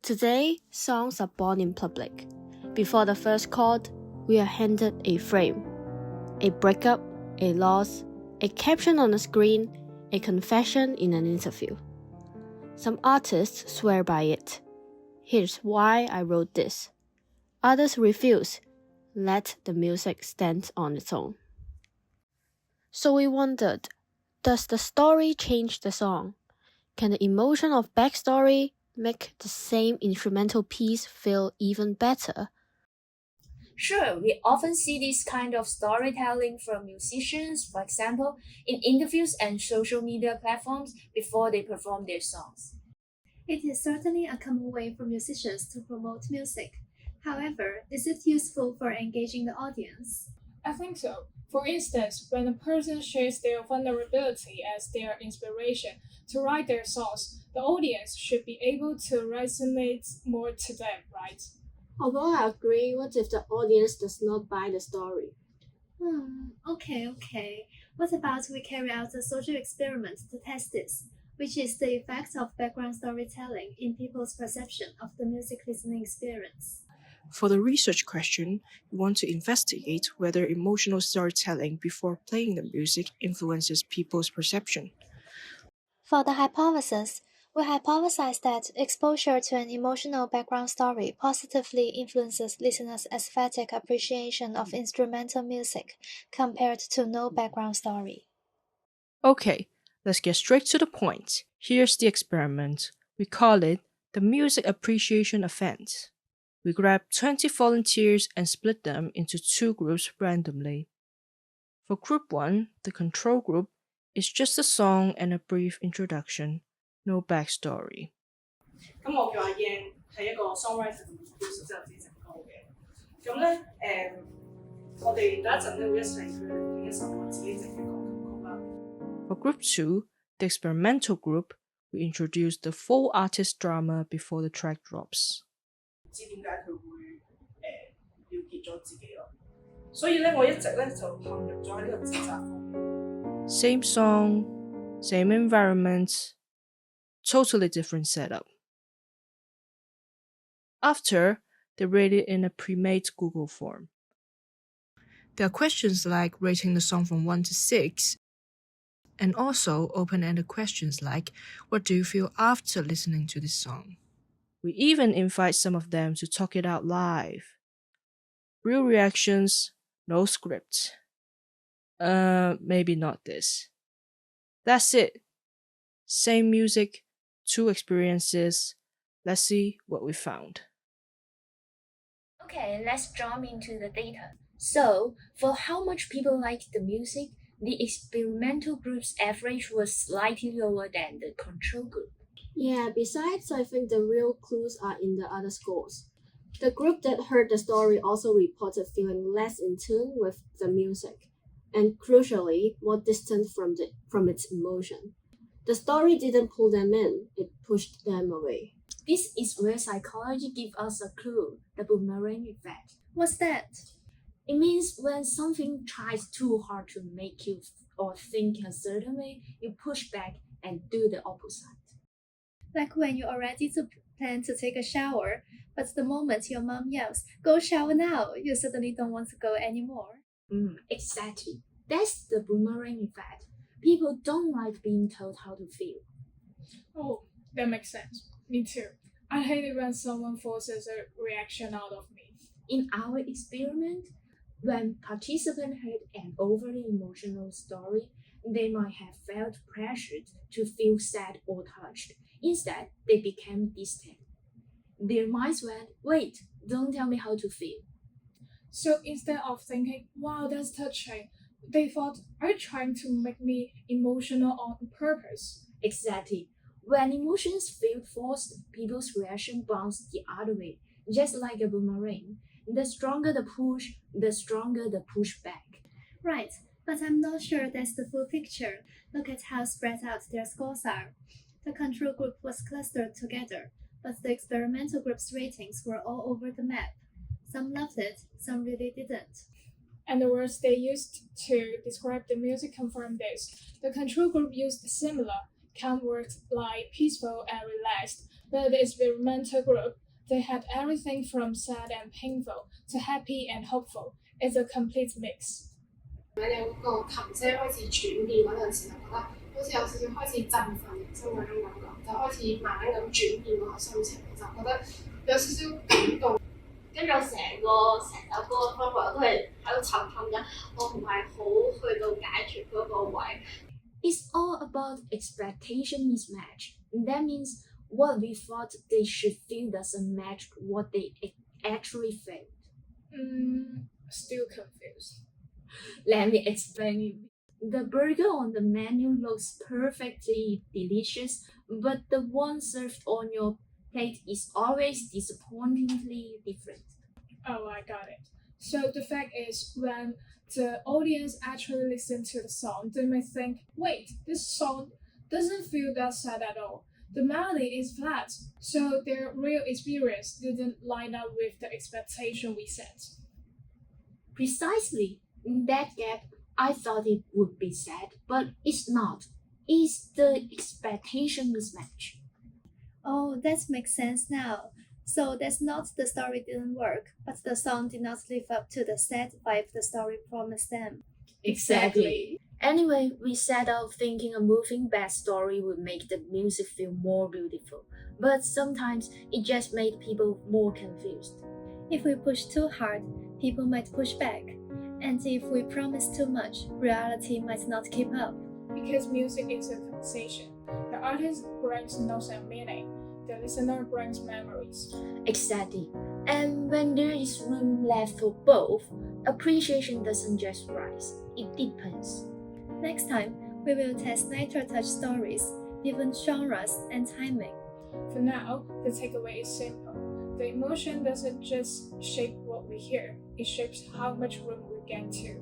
Today, songs are born in public. Before the first chord, we are handed a frame. A breakup, a loss, a caption on a screen, a confession in an interview. Some artists swear by it. Here's why I wrote this. Others refuse. Let the music stand on its own. So we wondered, does the story change the song? Can the emotion of backstory make the same instrumental piece feel even better? Sure, we often see this kind of storytelling from musicians, for example, in interviews and social media platforms before they perform their songs. It is certainly a common way for musicians to promote music. However, is it useful for engaging the audience? I think so. For instance, when a person shares their vulnerability as their inspiration to write their songs, the audience should be able to resonate more to them, right? Although I agree, what if the audience does not buy the story? Okay. What about we carry out a social experiment to test this, which is the effect of background storytelling in people's perception of the music listening experience. For the research question, we want to investigate whether emotional storytelling before playing the music influences people's perception. For the hypothesis, we hypothesize that exposure to an emotional background story positively influences listeners' aesthetic appreciation of instrumental music compared to no background story. Okay, let's get straight to the point. Here's the experiment. We call it the Music Appreciation Event. We grab 20 volunteers and split them into two groups randomly. For group 1, the control group, is just a song and a brief introduction, no backstory. 咁我叫阿 Yan 係一個 songwriter 同 producer 之後自己整歌嘅。咁咧我哋第一陣咧會一齊去傾一首我自己整嘅歌啦。For group 2, the experimental group, we introduce the full artist drama before the track drops. 唔知點解佢會了結咗自己咯。所以咧我一直咧就陷入咗喺呢個自責方面。Same song, same environment, totally different setup. After, they rate it in a pre-made Google form. There are questions like rating the song from 1 to 6, and also open-ended questions like, what do you feel after listening to this song? We even invite some of them to talk it out live. Real reactions, no script. Maybe not this. That's it. Same music, two experiences. Let's see what we found. Okay, let's jump into the data. So, for how much people liked the music, the experimental group's average was slightly lower than the control group. Yeah, besides, I think the real clues are in the other scores. The group that heard the story also reported feeling less in tune with the music, and crucially, more distant from its emotion. The story didn't pull them in, it pushed them away. This is where psychology gives us a clue, the boomerang effect. What's that? It means when something tries too hard to make you or think a certain way, you push back and do the opposite. Like when you're ready to plan to take a shower, but the moment your mom yells, "Go shower now," you suddenly don't want to go anymore. Exactly. That's the boomerang effect. People don't like being told how to feel. Oh, that makes sense. Me too. I hate it when someone forces a reaction out of me. In our experiment, when participants heard an overly emotional story, they might have felt pressured to feel sad or touched. Instead, they became distant. Their minds went, wait, don't tell me how to feel. So instead of thinking, wow, that's touching, they thought, are you trying to make me emotional on purpose? Exactly. When emotions feel forced, people's reaction bounce the other way, just like a boomerang. The stronger the push, the stronger the pushback. Right, but I'm not sure that's the full picture. Look at how spread out their scores are. The control group was clustered together, but the experimental group's ratings were all over the map. Some loved it, some really didn't. And the words they used to describe the music confirm this. The control group used similar calm words like peaceful and relaxed, But the experimental group, they had everything from sad and painful to happy and hopeful. It's a complete mix. 有個琴聲開始轉變嗰陣時，就覺得好似有少少開始振奮人心嗰種感覺，就開始慢慢咁轉變嗰個心情，就覺得有少少感動。跟住我成首歌嘅氛圍都係喺度沉浸緊，我唔係好去到解決嗰個位。It's all about expectation mismatch. That means what we thought they should feel doesn't match what they actually felt. Still confused. Let me explain it. The burger on the menu looks perfectly delicious, but the one served on your plate is always disappointingly different. Oh, I got it. So the fact is, when the audience actually listen to the song, they may think, wait, this song doesn't feel that sad at all. The melody is flat, so their real experience didn't line up with the expectation we set. Precisely. In that gap, I thought it would be sad, but it's not. It's the expectation mismatch. Oh, that makes sense now. So that's not the story didn't work, but the song did not live up to the sad vibe the story promised them. Exactly. Anyway, we set out thinking a moving backstory would make the music feel more beautiful, but sometimes it just made people more confused. If we push too hard, people might push back. And if we promise too much, reality might not keep up. Because music is a conversation. The artist brings notes and meaning. The listener brings memories. Exactly. And when there is room left for both, appreciation doesn't just rise, it deepens. Next time, we will test Nitro Touch stories, different genres and timing. For now, the takeaway is simple. The emotion doesn't just shape what we hear, it shapes how much room we get to.